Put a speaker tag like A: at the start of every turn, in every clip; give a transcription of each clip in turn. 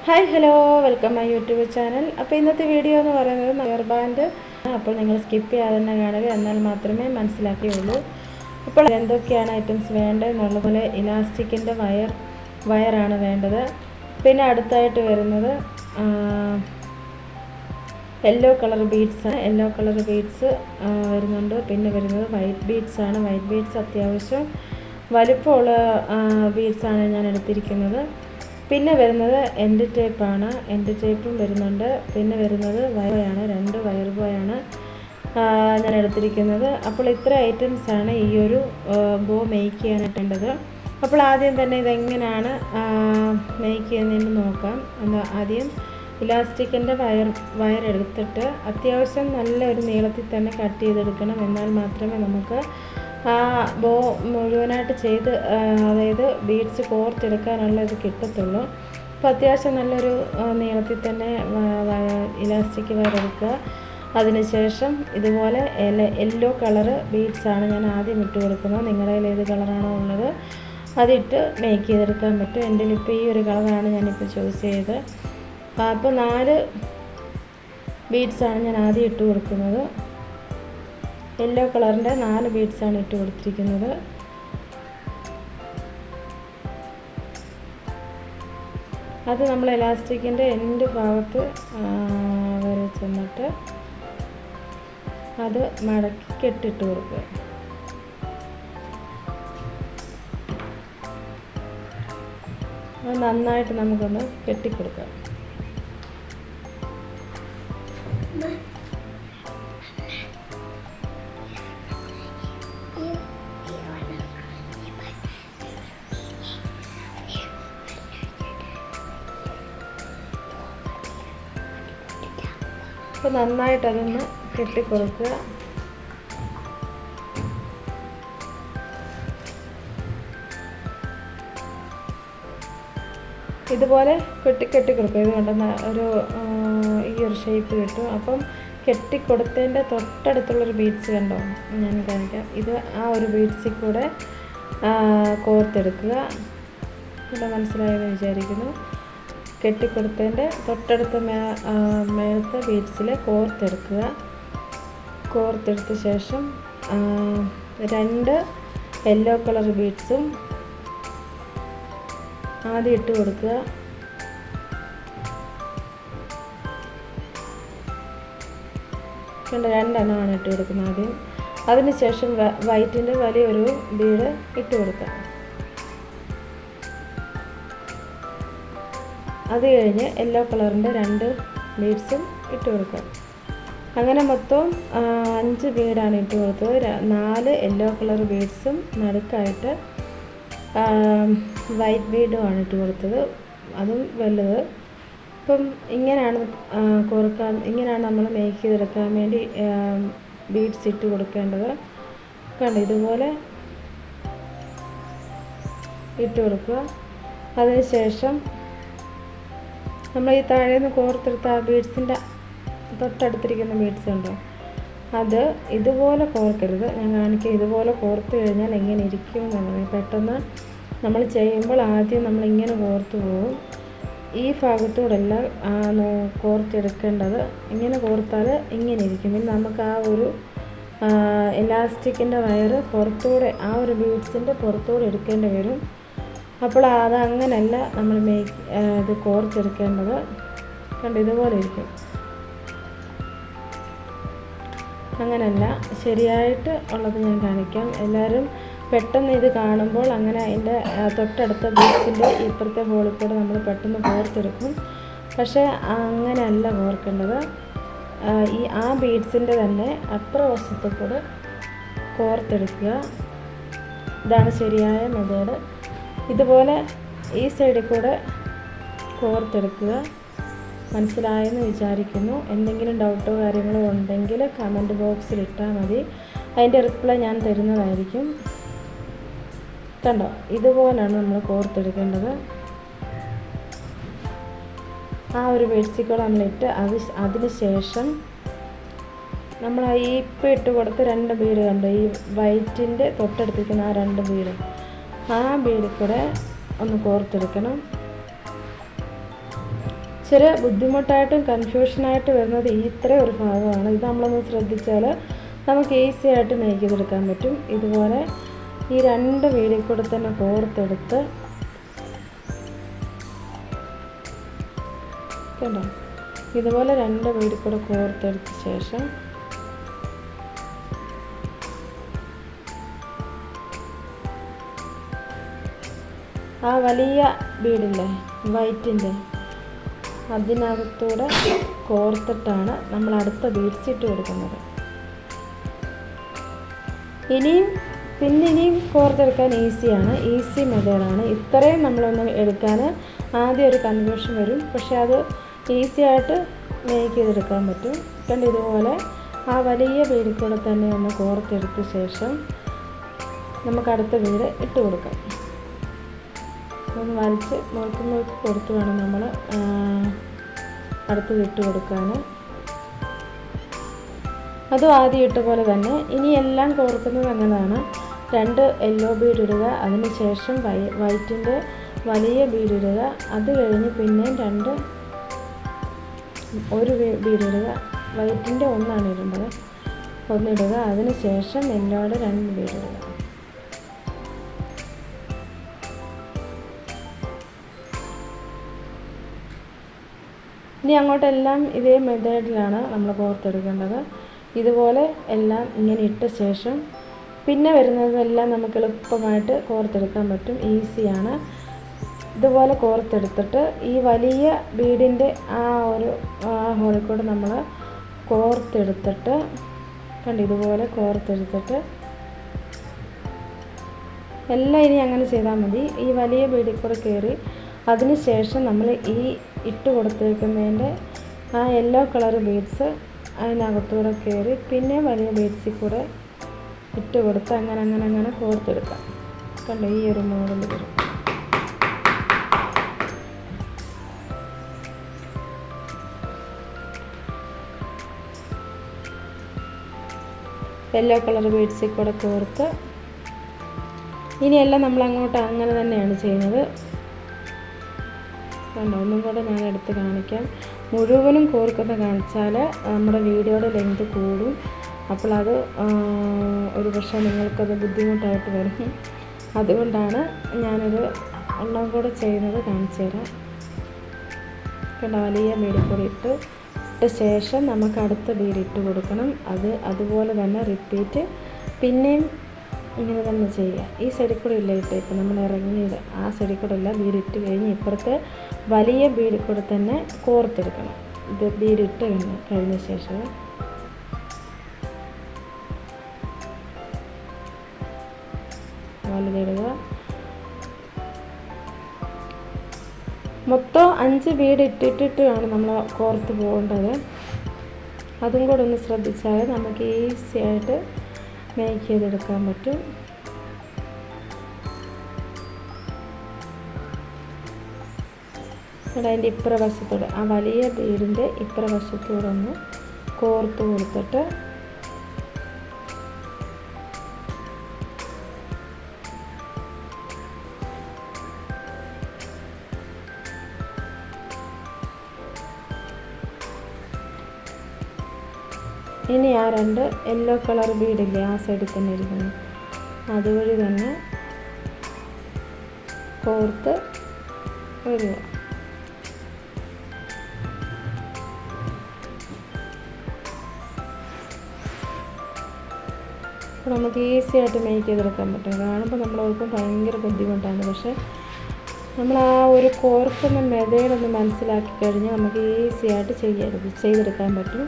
A: Hi hello welcome my YouTube channel. അപ്പോൾ ഇന്നത്തെ video എന്ന് പറയുന്നത് ഹെയർ ബാൻഡ്. അപ്പോൾ നിങ്ങൾ സ്കിപ്പ് ചെയ്യാതെ തന്നെ കാണുക, എന്നാൽ മാത്രമേ മനസ്സിലാക്കുകയുള്ളൂ. അപ്പോൾ എന്തൊക്കെയാണ് ഐറ്റംസ് വേണ്ടത് എന്നുള്ളതുപോലെ ഇലാസ്റ്റിക്കിൻ്റെ വയറാണ് വേണ്ടത്. പിന്നെ അടുത്തായിട്ട് വരുന്നത് യെല്ലോ കളർ ബീഡ്സ് വരുന്നുണ്ട്. പിന്നെ വരുന്നത് വൈറ്റ് ബീഡ്സാണ്. വൈറ്റ് ബീഡ്സ് അത്യാവശ്യം വലുപ്പമുള്ള ബീഡ്സാണ് ഞാൻ എടുത്തിരിക്കുന്നത്. പിന്നെ വരുന്നത് എൻഡ് ടേപ്പും വരുന്നുണ്ട്. പിന്നെ വരുന്നത് വയറാണ്, 2 വയർ ബോയാണ് ഞാൻ എടുത്തിരിക്കുന്നത്. അപ്പോൾ ഇത്ര ഐറ്റംസാണ് ഈ ഒരു ബോ മേക്ക് ചെയ്യാനായിട്ടുള്ളത്. അപ്പോൾ ആദ്യം തന്നെ ഇതെങ്ങനെയാണ് മേക്ക് ചെയ്യുന്നതെന്ന് നോക്കാം. ആദ്യം ഇലാസ്റ്റിക്കിൻ്റെ വയർ എടുത്തിട്ട് അത്യാവശ്യം നല്ലൊരു നീളത്തിൽ തന്നെ കട്ട് ചെയ്തെടുക്കണം. എന്നാൽ മാത്രമേ നമുക്ക് ആ ബോ മുഴുവനായിട്ട് ചെയ്ത് അതായത് ബീഡ്സ് കോർത്തെടുക്കാനുള്ള ഇത് കിട്ടത്തുള്ളൂ. അപ്പോൾ അത്യാവശ്യം നല്ലൊരു നീളത്തിൽ തന്നെ ഇലാസ്റ്റിക് വയർ എടുക്കുക. അതിനുശേഷം ഇതുപോലെ യെല്ലോ കളറ് ബീഡ്സാണ് ഞാൻ ആദ്യം ഇട്ട് കൊടുക്കുന്നത്. നിങ്ങളുടെ കയ്യിൽ ഏത് കളറാണോ ഉള്ളത് അതിട്ട് മേക്ക് ചെയ്തെടുക്കാൻ പറ്റും. എൻ്റെ ഇപ്പോൾ ഈ ഒരു കളറാണ് ഞാനിപ്പോൾ ചൂസ് ചെയ്തത്. അപ്പോൾ 4 ബീഡ്സാണ് ഞാൻ ആദ്യം ഇട്ട് കൊടുക്കുന്നത്. യെല്ലോ കളറിൻ്റെ 4 ബീഡ്സാണ് ഇട്ട് കൊടുത്തിരിക്കുന്നത്. അത് നമ്മൾ ഇലാസ്റ്റിക്കിൻ്റെ എൻഡ് ഭാഗത്ത് വരെ ചെന്നിട്ട് അത് മടക്കി കെട്ടിട്ട് കൊടുക്കുക. അത് നന്നായിട്ട് നമുക്കൊന്ന് കെട്ടിക്കൊടുക്കാം. അപ്പോൾ നന്നായിട്ട് അതൊന്ന് കെട്ടിക്കൊടുക്കുക. ഇതുപോലെ കെട്ടിക്കൊടുക്കുക. ഇത് കണ്ട ഈ ഒരു ഷേപ്പ് കിട്ടും. അപ്പം കെട്ടിക്കൊടുത്തതിൻ്റെ തൊട്ടടുത്തുള്ളൊരു ബീഡ്സ് കണ്ടോ, ഞാൻ കാണിക്കാം. ഇത് ആ ഒരു ബീഡ്സിൽ കൂടെ കോർത്തെടുക്കുക. ഇവിടെ മനസ്സിലായെന്ന് വിചാരിക്കുന്നു. കെട്ടിക്കൊടുത്തതിൻ്റെ തൊട്ടടുത്ത മേലത്തെ ബീഡ്സിൽ കോർത്തെടുത്ത ശേഷം 2 യെല്ലോ കളർ ബീഡ്സും ആദ്യം ഇട്ട് കൊടുക്കുക. കണ്ട 2 എണ്ണമാണ് ഇട്ട് കൊടുക്കുന്നത് ആദ്യം. അതിനുശേഷം വൈറ്റിൻ്റെ വലിയൊരു ബീഡ് ഇട്ട് കൊടുക്കുക. അത് കഴിഞ്ഞ് യെല്ലോ കളറിൻ്റെ 2 ബീഡ്സും ഇട്ട് കൊടുക്കുക. അങ്ങനെ മൊത്തം 5 ബീഡാണ് ഇട്ട് കൊടുത്തത്. 4 യെല്ലോ കളർ ബീഡ്സും നടുക്കായിട്ട് വൈറ്റ് ബീഡുമാണ് ഇട്ട് കൊടുത്തത്, അതും വലുത്. ഇപ്പം ഇങ്ങനെയാണ് ഇങ്ങനെയാണ് നമ്മൾ മേക്ക് ചെയ്തെടുക്കാൻ വേണ്ടി ബീഡ്സ് ഇട്ട് കൊടുക്കേണ്ടത്. കണ്ടോ, ഇതുപോലെ ഇട്ട് കൊടുക്കുക. അതിനുശേഷം നമ്മൾ ഈ താഴേന്ന് കോർത്തെടുത്ത ആ ബീഡ്സിൻ്റെ തൊട്ടടുത്തിരിക്കുന്ന ബീഡ്സ് ഉണ്ടോ, അത് ഇതുപോലെ കോർക്കരുത്. ഞാൻ കാണിക്കുക. ഇതുപോലെ കോർത്ത് കഴിഞ്ഞാൽ എങ്ങനെ ഇരിക്കും എന്നുള്ളത് പെട്ടെന്ന് നമ്മൾ ചെയ്യുമ്പോൾ ആദ്യം നമ്മളിങ്ങനെ കോർത്ത് പോകും. ഈ ഭാഗത്തൂടെല്ലാം കോർത്തെടുക്കേണ്ടത്. ഇങ്ങനെ കോർത്താൽ ഇങ്ങനെ ഇരിക്കും. പിന്നെ നമുക്ക് ആ ഒരു ഇലാസ്റ്റിക്കിൻ്റെ വയറ് പുറത്തൂടെ ആ ഒരു ബീഡ്സിൻ്റെ പുറത്തൂടെ എടുക്കേണ്ടി വരും. അപ്പോൾ അത് അങ്ങനെയല്ല നമ്മൾ ഇത് കോർത്തെടുക്കേണ്ടത്. കണ്ട് ഇതുപോലെ ഇരിക്കും. അങ്ങനെയല്ല, ശരിയായിട്ട് ഉള്ളത് ഞാൻ കാണിക്കാം. എല്ലാവരും പെട്ടെന്ന് ഇത് കാണുമ്പോൾ അങ്ങനെ അതിൻ്റെ തൊട്ടടുത്ത ബീഡ്സിൻ്റെ ഇപ്പുറത്തെ ഹോളിൽ കൂടെ നമ്മൾ പെട്ടെന്ന് കോർത്തെടുക്കും. പക്ഷേ അങ്ങനെയല്ല കോർക്കേണ്ടത്. ആ ബീഡ്സിൻ്റെ തന്നെ അപ്പുറവശത്ത് കൂടെ കോർത്തെടുക്കുക. ഇതാണ് ശരിയായ മെത്തേഡ്. ഇതുപോലെ ഈ സൈഡിൽ കൂടെ കോർത്തെടുക്കുക. മനസ്സിലായെന്ന് വിചാരിക്കുന്നു. എന്തെങ്കിലും ഡൗട്ടോ കാര്യങ്ങളോ ഉണ്ടെങ്കിൽ കമൻറ്റ് ബോക്സിൽ ഇട്ടാൽ മതി. അതിൻ്റെ റിപ്ലൈ ഞാൻ തരുന്നതായിരിക്കും. കണ്ടോ, ഇതുപോലെയാണ് നമ്മൾ കോർത്തെടുക്കേണ്ടത്. ആ ഒരു ബീഡ്സിൽ കൂടെ നമ്മളിട്ട് അതിന് ശേഷം നമ്മൾ ഈ ഇപ്പം ഇട്ട് കൊടുത്ത് 2 ബീഡ് കണ്ടോ, ഈ വൈറ്റിൻ്റെ തൊട്ടടുത്തിരിക്കുന്ന ആ 2 ബീഡ്, ആ ബീഡിൽ കൂടെ ഒന്ന് കോർത്തെടുക്കണം. ഇച്ചിരി ബുദ്ധിമുട്ടായിട്ടും കൺഫ്യൂഷനായിട്ട് വരുന്നത് ഈ ഇത്രയും ഒരു ഭാഗമാണ്. ഇത് നമ്മളൊന്ന് ശ്രദ്ധിച്ചാൽ നമുക്ക് ഈസി ആയിട്ട് മേക്ക് ചെയ്തെടുക്കാൻ പറ്റും. ഇതുപോലെ ഈ 2 വീടിൽ കൂടെ തന്നെ കോർത്തെടുത്ത് കണ്ടോ, ഇതുപോലെ 2 വീടിൽ കൂടെ കോർത്തെടുത്ത ശേഷം ആ വലിയ ബീഡില്ലേ വൈറ്റിൻ്റെ അതിനകത്തൂടെ കോർത്തിട്ടാണ് നമ്മൾ അടുത്ത ബീഡ്സ് ഇട്ട് കൊടുക്കുന്നത്. ഇനിയും കോർത്തെടുക്കാൻ ഈസി മെത്തേഡാണ്. ഇത്രയും നമ്മളൊന്ന് എടുക്കാൻ ആദ്യം ഒരു കൺഫ്യൂഷൻ വരും, പക്ഷെ അത് ഈസി ആയിട്ട് മേക്ക് ചെയ്തെടുക്കാൻ പറ്റും. കണ്ട് ഇതുപോലെ ആ വലിയ ബീഡിൽ കൂടെ തന്നെ ഒന്ന് കോർത്തെടുത്ത ശേഷം നമുക്ക് അടുത്ത ബീഡ് ഇട്ട് കൊടുക്കാം. ഒന്ന് വലിച്ച് നോക്കി കൊടുത്ത് വേണം നമ്മൾ അടുത്തത് ഇട്ട് കൊടുക്കാൻ. അതും ആദ്യം ഇട്ട പോലെ തന്നെ ഇനി എല്ലാം കോർക്കുന്നത് അങ്ങനെയാണ്. 2 യെല്ലോ ബീഡ് ഇടുക, അതിന് ശേഷം വൈറ്റിൻ്റെ വലിയ ബീഡ് ഇടുക, അത് കഴിഞ്ഞ് പിന്നെയും ഒരു ബീഡ് ഇടുക, വൈറ്റിൻ്റെ ഒന്നാണ് ഇടേണ്ടത്, ഒന്നിടുക, അതിന് ശേഷം യെല്ലോയുടെ 2 ബീഡ് ഇടുക. ഇനി അങ്ങോട്ടെല്ലാം ഇതേ മെത്തേഡിലാണ് നമ്മൾ കോർത്തെടുക്കേണ്ടത്. ഇതുപോലെ എല്ലാം ഇങ്ങനെ ഇട്ട ശേഷം പിന്നെ വരുന്നതെല്ലാം നമുക്ക് എളുപ്പമായിട്ട് കോർത്തെടുക്കാൻ പറ്റും, ഈസിയാണ്. ഇതുപോലെ കോർത്തെടുത്തിട്ട് ഈ വലിയ ബീഡിൻ്റെ ആ ഹോളിൽ കൂടെ നമ്മൾ കോർത്തെടുത്തിട്ട് ഇതുപോലെ കോർത്തെടുത്തിട്ട് എല്ലാം ഇനി അങ്ങനെ ചെയ്താൽ മതി. ഈ വലിയ ബീഡിൽ കൂടെ കയറി അതിന് ശേഷം നമ്മൾ ഈ ഇട്ട് കൊടുത്തേക്കുന്നതിൻ്റെ ആ യെല്ലോ കളർ ബീഡ്സ് അതിനകത്തൂടെ കയറി പിന്നെ വലിയ ബീഡ്സിൽ കൂടെ ഇട്ട് കൊടുത്ത് അങ്ങനെ കോർത്തെടുക്കാം. കണ്ടോ, ഈ ഒരു മോഡൽ വരും. യെല്ലോ കളർ ബീഡ്സിൽ കൂടെ കോർത്ത് ഇനിയെല്ലാം നമ്മൾ അങ്ങോട്ട് അങ്ങനെ തന്നെയാണ് ചെയ്യുന്നത്. കണ്ടോ, ഒന്നും കൂടെ ഞാൻ എടുത്ത് കാണിക്കാം. മുഴുവനും കോർക്കുന്ന കാണിച്ചാൽ നമ്മുടെ വീഡിയോയുടെ ലെങ്ത് കൂടും. അപ്പോൾ അത് ഒരു പക്ഷേ നിങ്ങൾക്കത് ബുദ്ധിമുട്ടായിട്ട് വരും. അതുകൊണ്ടാണ് ഞാനത് ഒന്നും കൂടെ ചെയ്യുന്നത് കാണിച്ചു തരാം. കണ്ടോ, വലിയ ബീഡിൽ കൂടി ഇട്ട ശേഷം നമുക്ക് അടുത്ത ബീഡ് ഇട്ട് കൊടുക്കണം. അതുപോലെ തന്നെ റിപ്പീറ്റ് പിന്നെയും ഇങ്ങനെ തന്നെ ചെയ്യുക. ഈ സൈഡിൽ കൂടെ ഇല്ല ഇട്ട്, ഇപ്പം നമ്മൾ ഇറങ്ങിയത് ആ സൈഡിൽ കൂടെ ഇല്ല, ബീഡ് ഇട്ട് കഴിഞ്ഞ് ഇപ്പുറത്തെ വലിയ ബീഡിൽ കൂടെ തന്നെ കോർത്തെടുക്കണം. ഇത് ബീഡ് ഇട്ട് കഴിഞ്ഞ ശേഷം വലുതിടുക. മൊത്തം 5 ബീഡ് ഇട്ടിട്ടാണ് നമ്മൾ കോർത്ത് പോകേണ്ടത്. അതും കൂടെ ഒന്ന് ശ്രദ്ധിച്ചാൽ നമുക്ക് ഈസി ആയിട്ട് മേക്ക് ചെയ്തെടുക്കാൻ പറ്റും. അതിൻ്റെ ഇപ്പുറവശത്തോടെ ആ വലിയ ബീഡിൻ്റെ ഇപ്പുറവശത്തോടെ ഒന്ന് കോർത്ത് കൊടുത്തിട്ട് ഇനി ആ 2 യെല്ലോ കളർ ബീഡില്ലേ ആ സൈഡിൽ തന്നെ ഇരിക്കുന്നു, അതുവഴി തന്നെ കോർത്ത് വരിക. അപ്പോൾ നമുക്ക് ഈസി ആയിട്ട് മേക്ക് ചെയ്തെടുക്കാൻ പറ്റും. കാണുമ്പോൾ നമ്മളോർക്കും ഭയങ്കര ബുദ്ധിമുട്ടാണ്, പക്ഷേ നമ്മൾ ആ ഒരു കോർക്കുന്ന മെത്തേഡൊന്ന് മനസ്സിലാക്കി കഴിഞ്ഞാൽ നമുക്ക് ഈസി ആയിട്ട് ചെയ്തെടുക്കാൻ പറ്റും.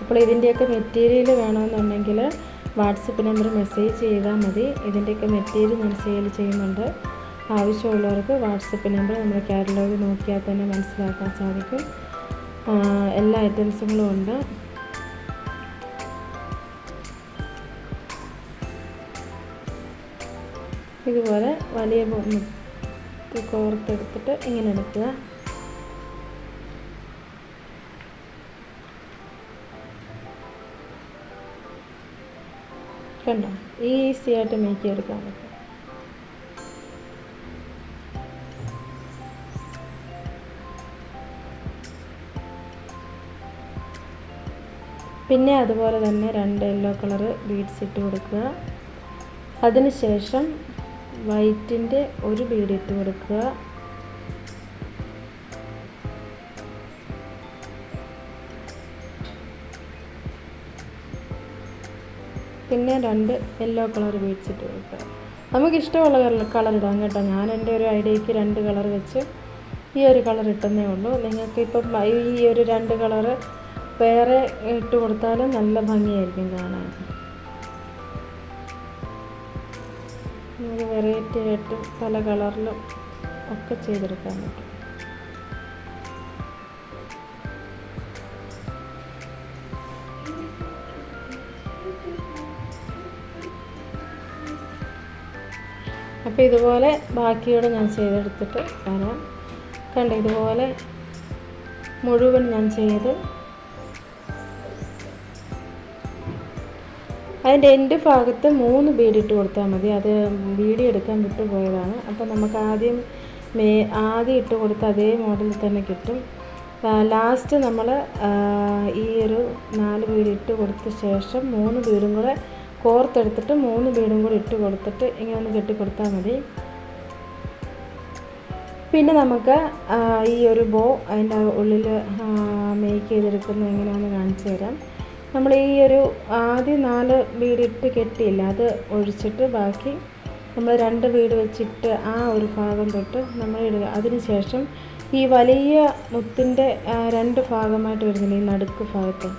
A: അപ്പോൾ ഇതിൻ്റെയൊക്കെ മെറ്റീരിയൽ വേണമെന്നുണ്ടെങ്കിൽ വാട്സപ്പ് നമ്പർ മെസ്സേജ് ചെയ്താൽ മതി. ഇതിൻ്റെയൊക്കെ മെറ്റീരിയൽ ഞാൻ സെയിൽ ചെയ്യുന്നുണ്ട്. ആവശ്യമുള്ളവർക്ക് വാട്സപ്പ് നമ്പർ നമ്മുടെ കാറ്റലോഗ് നോക്കിയാൽ തന്നെ മനസ്സിലാക്കാൻ സാധിക്കും. എല്ലാ ഐറ്റംസുകളും ഉണ്ട്. ഇതുപോലെ വലിയ കോർത്തെടുത്തിട്ട് ഇങ്ങനെ എടുക്കുക. കണ്ടോ, ഈസി ആയിട്ട് മേക്ക് ചെയ്തെടുക്കാൻ പറ്റും. പിന്നെ അതുപോലെ തന്നെ 2 യെല്ലോ കളർ ബീഡ്സ് ഇട്ട് കൊടുക്കുക. അതിനുശേഷം വൈറ്റിൻ്റെ ഒരു ബീഡ് ഇട്ട് കൊടുക്കുക. പിന്നെ 2 യെല്ലോ കളർ ബീഡ്സ് ഇട്ട് കൊടുക്കുക. നമുക്കിഷ്ടമുള്ള കളർ ഇടാം കേട്ടോ. ഞാൻ എൻ്റെ ഒരു ഐഡിയയ്ക്ക് 2 കളർ വെച്ച് ഈ ഒരു കളർ ഇട്ടെന്നേ ഉള്ളൂ. നിങ്ങൾക്ക് ഇപ്പം ഈ ഒരു 2 കളറ് വേറെ ഇട്ട് കൊടുത്താലും നല്ല ഭംഗിയായിരിക്കും കാണാൻ. നമുക്ക് വെറൈറ്റി ആയിട്ട് പല കളറിലും ഒക്കെ ചെയ്തെടുക്കാൻ പറ്റും. അപ്പോൾ ഇതുപോലെ ബാക്കിയോടെ ഞാൻ ചെയ്തെടുത്തിട്ട് വരാം. കണ്ടോ, ഇതുപോലെ മുഴുവൻ ഞാൻ ചെയ്ത് അതിൻ്റെ എൻഡ് ഭാഗത്ത് 3 ബീഡ് ഇട്ട് കൊടുത്താൽ മതി. അത് വീഡിയോ എടുക്കാൻ വിട്ടുപോയതാണ്. അപ്പോൾ നമുക്ക് ആദ്യം ഇട്ട് കൊടുത്ത അതേ മോഡലിൽ തന്നെ കിട്ടും. ലാസ്റ്റ് നമ്മൾ ഈ ഒരു 4 ബീഡ് ഇട്ട് കൊടുത്ത ശേഷം 3 ബീഡും കൂടെ കോർത്തെടുത്തിട്ട് 3 ബീഡും കൂടെ ഇട്ട് കൊടുത്തിട്ട് ഇങ്ങനെ ഒന്ന് കെട്ടിക്കൊടുത്താൽ മതി. പിന്നെ നമുക്ക് ഈ ഒരു ബോ അതിൻ്റെ ഉള്ളിൽ മേക്ക് ചെയ്തെടുക്കുന്നത് എങ്ങനെയാണെന്ന് കാണിച്ചു തരാം. നമ്മൾ ഈ ഒരു ആദ്യം 4 ബീഡ് ഇട്ട് കെട്ടിയില്ല, അത് ഒഴിച്ചിട്ട് ബാക്കി നമ്മൾ 2 ബീഡ് വെച്ചിട്ട് ആ ഒരു ഭാഗം തൊട്ട് നമ്മൾ ഇടുക. അതിനുശേഷം ഈ വലിയ മുത്തിൻ്റെ 2 ഭാഗമായിട്ട് വരുന്നില്ല, ഈ നടുക്ക് ഭാഗത്ത്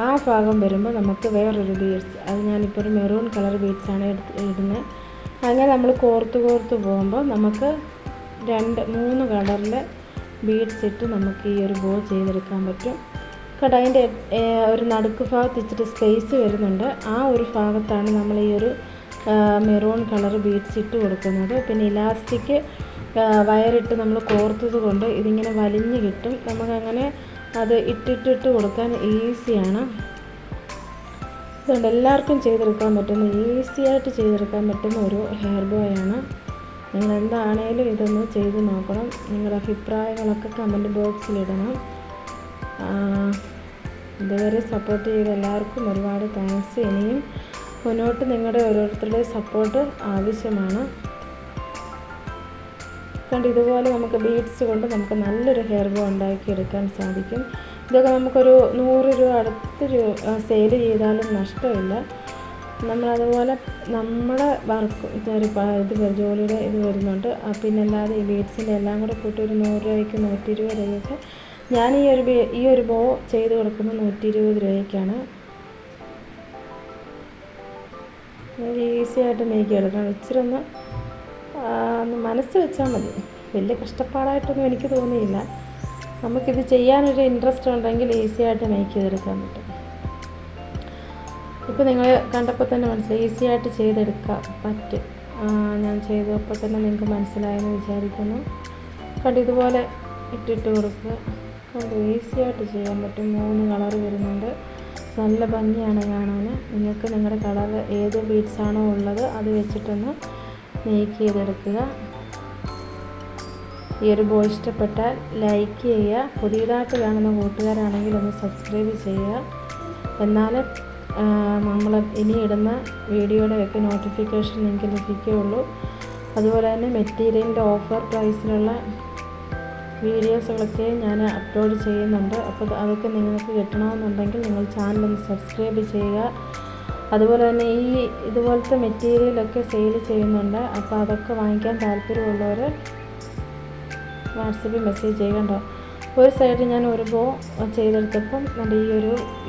A: ആ ഭാഗം വരുമ്പോൾ നമുക്ക് വേറൊരു ബീഡ്സ്, അത് ഞാനിപ്പോൾ ഒരു മെറൂൺ കളർ ബീഡ്സാണ് ഇടുന്നത്. അങ്ങനെ നമ്മൾ കോർത്ത് പോകുമ്പോൾ നമുക്ക് 3 കളറിൽ ബീഡ്സ് ഇട്ട് നമുക്ക് ഈ ഒരു ബോ ചെയ്തെടുക്കാൻ പറ്റും. കേട്ടോ, അതിൻ്റെ ഒരു നടുക്ക് ഭാഗത്ത് ഇച്ചിരി സ്പേസ് വരുന്നുണ്ട്. ആ ഒരു ഭാഗത്താണ് നമ്മൾ ഈ ഒരു മെറൂൺ കളർ ബീഡ്സ് ഇട്ട് കൊടുക്കുന്നത്. പിന്നെ ഇലാസ്റ്റിക് വയറിട്ട് നമ്മൾ കോർത്തത് കൊണ്ട് ഇതിങ്ങനെ വലിഞ്ഞ് കിട്ടും. നമുക്കങ്ങനെ അത് ഇട്ടിട്ട് കൊടുക്കാൻ ഈസിയാണ്. അതുകൊണ്ട് എല്ലാവർക്കും ചെയ്തെടുക്കാൻ പറ്റുന്ന, ഈസിയായിട്ട് ചെയ്തെടുക്കാൻ പറ്റുന്ന ഒരു ഹെയർ ബോയാണ്. നിങ്ങൾ എന്താണേലും ഇതൊന്ന് ചെയ്ത് നോക്കണം. നിങ്ങളുടെ അഭിപ്രായങ്ങളൊക്കെ കമൻറ്റ് ബോക്സിലിടണം. ഇതുവരെ സപ്പോർട്ട് ചെയ്ത എല്ലാവർക്കും ഒരുപാട് താങ്ക്സ്. ഇനിയും മുന്നോട്ട് നിങ്ങളുടെ ഓരോരുത്തരുടെയും സപ്പോർട്ട് ആവശ്യമാണ്. കണ്ട് ഇതുപോലെ നമുക്ക് ബീഡ്സ് കൊണ്ട് നമുക്ക് നല്ലൊരു ഹെയർ ബോ ഉണ്ടാക്കിയെടുക്കാൻ സാധിക്കും. ഇതൊക്കെ നമുക്കൊരു 100 രൂപ അടുത്ത് സെയിൽ ചെയ്താലും നഷ്ടമില്ല. നമ്മളതുപോലെ നമ്മുടെ വർക്ക് ജോലിയുടെ ഇത് വരുന്നുണ്ട്. പിന്നെ അല്ലാതെ ഈ ബീഡ്സിൻ്റെ എല്ലാം കൂടെ കൂട്ടി ഒരു 100 രൂപയ്ക്ക് 120 രൂപയ്ക്ക് ഞാൻ ഈ ഒരു ബോ ചെയ്ത് കൊടുക്കുന്നത് 120 രൂപയ്ക്കാണ്. ഈസിയായിട്ട് മേക്ക് എടുക്കണം. ഇച്ചിരി ഒന്ന് മനസ്സ് വെച്ചാൽ മതി. വലിയ കഷ്ടപ്പാടായിട്ടൊന്നും എനിക്ക് തോന്നിയില്ല. നമുക്കിത് ചെയ്യാനൊരു ഇൻട്രസ്റ്റ് ഉണ്ടെങ്കിൽ ഈസിയായിട്ട് മേക്ക് ചെയ്തെടുക്കാൻ പറ്റും. ഇപ്പോൾ നിങ്ങൾ കണ്ടപ്പോൾ തന്നെ മനസ്സിലായി, ഈസിയായിട്ട് ചെയ്തെടുക്കാൻ പറ്റും. ഞാൻ ചെയ്തപ്പോൾ തന്നെ നിങ്ങൾക്ക് മനസ്സിലായെന്ന് വിചാരിക്കുന്നു. കണ്ട് ഇതുപോലെ ഇട്ടിട്ട് കൊടുക്കുക. കണ്ട് ഈസിയായിട്ട് ചെയ്യാൻ പറ്റും. 3 കളർ വരുന്നുണ്ട്. നല്ല ഭംഗിയാണ് കാണാൻ. നിങ്ങൾക്ക് നിങ്ങളുടെ കളർ ഏത് ബീഡ്സാണോ ഉള്ളത് അത് വെച്ചിട്ടൊന്ന് മേക്ക് ചെയ്തെടുക്കുക. ഈ ഒരു ബോ ഇഷ്ടപ്പെട്ടാൽ ലൈക്ക് ചെയ്യുക. പുതിയതായിട്ട് കാണുന്ന കൂട്ടുകാരാണെങ്കിൽ ഒന്ന് സബ്സ്ക്രൈബ് ചെയ്യുക. എന്നാൽ നമ്മൾ ഇനി ഇടുന്ന വീഡിയോയുടെയൊക്കെ നോട്ടിഫിക്കേഷൻ നിങ്ങൾക്ക് ലഭിക്കുകയുള്ളൂ. അതുപോലെ തന്നെ മെറ്റീരിയലിൻ്റെ ഓഫർ പ്രൈസിലുള്ള വീഡിയോസുകളൊക്കെ ഞാൻ അപ്ലോഡ് ചെയ്യുന്നുണ്ട്. അപ്പോൾ അതൊക്കെ നിങ്ങൾക്ക് കിട്ടണമെന്നുണ്ടെങ്കിൽ നിങ്ങൾ ചാനലൊന്ന് സബ്സ്ക്രൈബ് ചെയ്യുക. അതുപോലെ തന്നെ ഇതുപോലത്തെ മെറ്റീരിയലൊക്കെ സെയിൽ ചെയ്യുന്നുണ്ട്. അപ്പോൾ അതൊക്കെ വാങ്ങിക്കാൻ താല്പര്യമുള്ളവർ വാട്സപ്പിൽ മെസ്സേജ് ചെയ്യണ്ടോ. ഒരു സൈഡ് ഞാൻ ഒരു ബോ ചെയ്തെടുത്തപ്പം നല്ല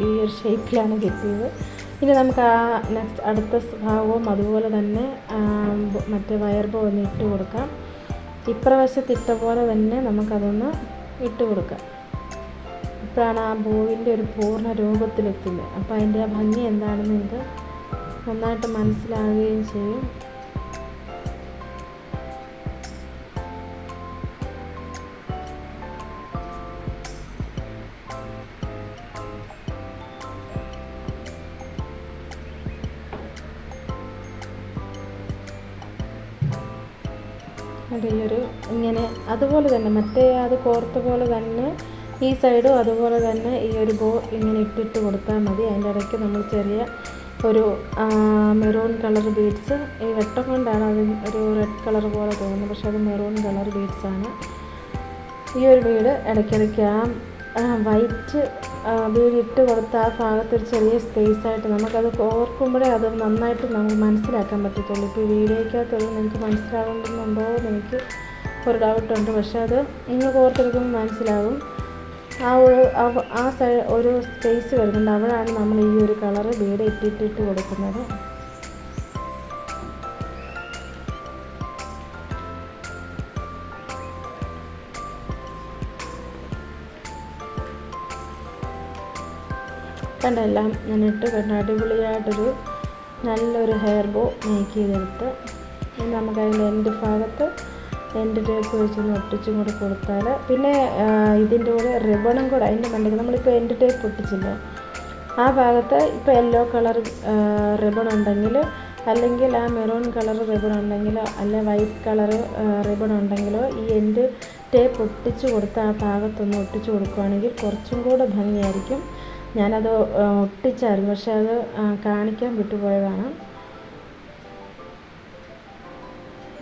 A: ഈ ഒരു ഷേപ്പിലാണ് കിട്ടിയത്. ഇനി നമുക്ക് അടുത്ത ഭാഗവും അതുപോലെ തന്നെ മറ്റേ വയർ ബോ ഒന്ന് ഇട്ട് കൊടുക്കാം. ഇപ്രാവശ്യത്തെ ഇട്ട പോലെ തന്നെ നമുക്കതൊന്ന് ഇട്ട് കൊടുക്കാം. ഇപ്പോഴാണ് ആ ബോവിൻ്റെ ഒരു പൂർണ്ണ രൂപത്തിലെത്തുന്നത്. അപ്പോൾ അതിൻ്റെ ആ ഭംഗി എന്താണെന്ന് നിങ്ങൾക്ക് നന്നായിട്ട് മനസ്സിലാവുകയും ചെയ്യും. ഈ ഒരു ഇങ്ങനെ അതുപോലെ തന്നെ മറ്റേ അത് കോർത്ത പോലെ തന്നെ ഈ സൈഡും അതുപോലെ തന്നെ ഈ ഒരു ബോ ഇങ്ങനെ ഇട്ടിട്ട് കൊടുത്താൽ മതി. അതിൻ്റെ ഇടയ്ക്ക് നമ്മൾ ചെറിയ ഒരു മെറൂൺ കളർ ബീഡ്സ്, ഈ വെട്ടം കൊണ്ടാണ് അത് ഒരു റെഡ് കളർ പോലെ തോന്നുന്നത്, പക്ഷെ അത് മെറൂൺ കളർ ബീഡ്സാണ്. ഈ ഒരു ബീഡ് ഇടയ്ക്കിടയ്ക്ക് വൈറ്റ് ബീഡ് ഇട്ട് കൊടുത്ത ആ ഭാഗത്തൊരു ചെറിയ സ്പേസായിട്ട് നമുക്കത് ഓർക്കുമ്പോഴേ അത് നന്നായിട്ട് നമുക്ക് മനസ്സിലാക്കാൻ പറ്റത്തുള്ളൂ. ഇപ്പോൾ വീഡിയോയ്ക്കകത്തുള്ള നിങ്ങൾക്ക് മനസ്സിലാകുന്നുണ്ടോ എന്ന് എനിക്ക് ഒരു ഡൗട്ടുണ്ട്, പക്ഷെ അത് നിങ്ങൾക്ക് ഓർത്തെടുക്കുമ്പോൾ മനസ്സിലാകും. ആ സൈഡ് ഒരു സ്പേസ് വരുന്നുണ്ട്, അവിടെയാണ് നമ്മൾ ഈ ഒരു കളറ് ബീഡ് ഇട്ടിട്ട് കൊടുക്കുന്നത്. കണ്ടെല്ലാം ഞാനിട്ട് കണ്ട അടിപൊളിയായിട്ടൊരു നല്ലൊരു ഹെയർ ബോ മേക്ക് ചെയ്തെടുത്ത് നമുക്ക് അതിൻ്റെ എൻഡ് ഭാഗത്ത് എൻഡ് ടേപ്പ് വെച്ചൊന്ന് ഒട്ടിച്ചും കൂടെ കൊടുത്താൽ, പിന്നെ ഇതിൻ്റെ കൂടെ റിബണും കൂടെ അതിൻ്റെ മണ്ടയ്ക്ക് നമ്മളിപ്പോൾ എൻഡ് ടേപ്പ് ഒട്ടിച്ചില്ല ആ ഭാഗത്ത് ഇപ്പോൾ യെല്ലോ കളർ റിബൺ ഉണ്ടെങ്കിൽ, അല്ലെങ്കിൽ ആ മെറൂൺ കളർ റിബൺ ഉണ്ടെങ്കിലോ അല്ലെ വൈറ്റ് കളർ റിബൺ ഉണ്ടെങ്കിലോ ഈ എൻഡ് ടേപ്പ് ഒട്ടിച്ച് കൊടുത്ത് ആ ഭാഗത്തൊന്ന് ഒട്ടിച്ച് കൊടുക്കുകയാണെങ്കിൽ കുറച്ചും കൂടെ ഭംഗിയായിരിക്കും. ഞാനത് ഒട്ടിച്ചായിരുന്നു, പക്ഷെ അത് കാണിക്കാൻ വിട്ടുപോയതാണ്,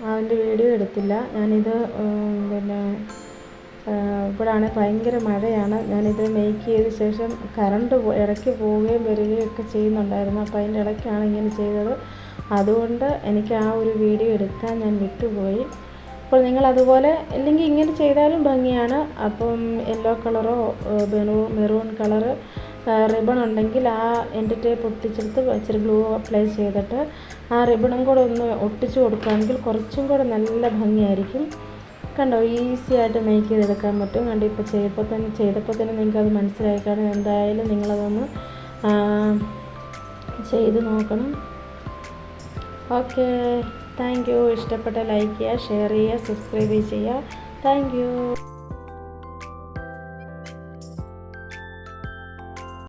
A: അതിൻ്റെ വീഡിയോ എടുത്തില്ല ഞാനിത്. പിന്നെ ഇവിടാണ് ഭയങ്കര മഴയാണ്, ഞാനിത് മേക്ക് ചെയ്ത ശേഷം കറണ്ട് ഇടയ്ക്ക് പോവുകയും വരികയും ഒക്കെ ചെയ്യുന്നുണ്ടായിരുന്നു, അപ്പോൾ അതിൻ്റെ ഇടയ്ക്കാണ് ഇങ്ങനെ ചെയ്തത്. അതുകൊണ്ട് എനിക്ക് ആ ഒരു വീഡിയോ എടുക്കാൻ ഞാൻ വിട്ടുപോയി. അപ്പോൾ നിങ്ങളതുപോലെ അല്ലെങ്കിൽ ഇങ്ങനെ ചെയ്താലും ഭംഗിയാണ്. അപ്പം യെല്ലോ കളറോ മെറൂൺ കളറ് റിബൺ ഉണ്ടെങ്കിൽ ആ എൻഡ് ടേപ്പ് ഒട്ടിച്ചെടുത്ത് ഇച്ചിരി ഗ്ലൂ അപ്ലൈ ചെയ്തിട്ട് ആ റിബണും കൂടെ ഒന്ന് ഒട്ടിച്ച് കൊടുക്കുകയാണെങ്കിൽ കുറച്ചും കൂടെ നല്ല ഭംഗിയായിരിക്കും. കണ്ടോ, ഈസി ആയിട്ട് മേക്ക് ചെയ്തെടുക്കാൻ പറ്റും. കണ്ടോ, ഇപ്പോൾ ചെയ്തപ്പോൾ തന്നെ നിങ്ങൾക്കത് മനസ്സിലായി കാണും. എന്തായാലും നിങ്ങളതൊന്ന് ചെയ്ത് നോക്കണം. Okay, thank you. ഇഷ്ടപ്പെട്ട ലൈക്ക് ചെയ്യുക, ഷെയർ ചെയ്യുക, സബ്സ്ക്രൈബ് ചെയ്യുക. Thank you.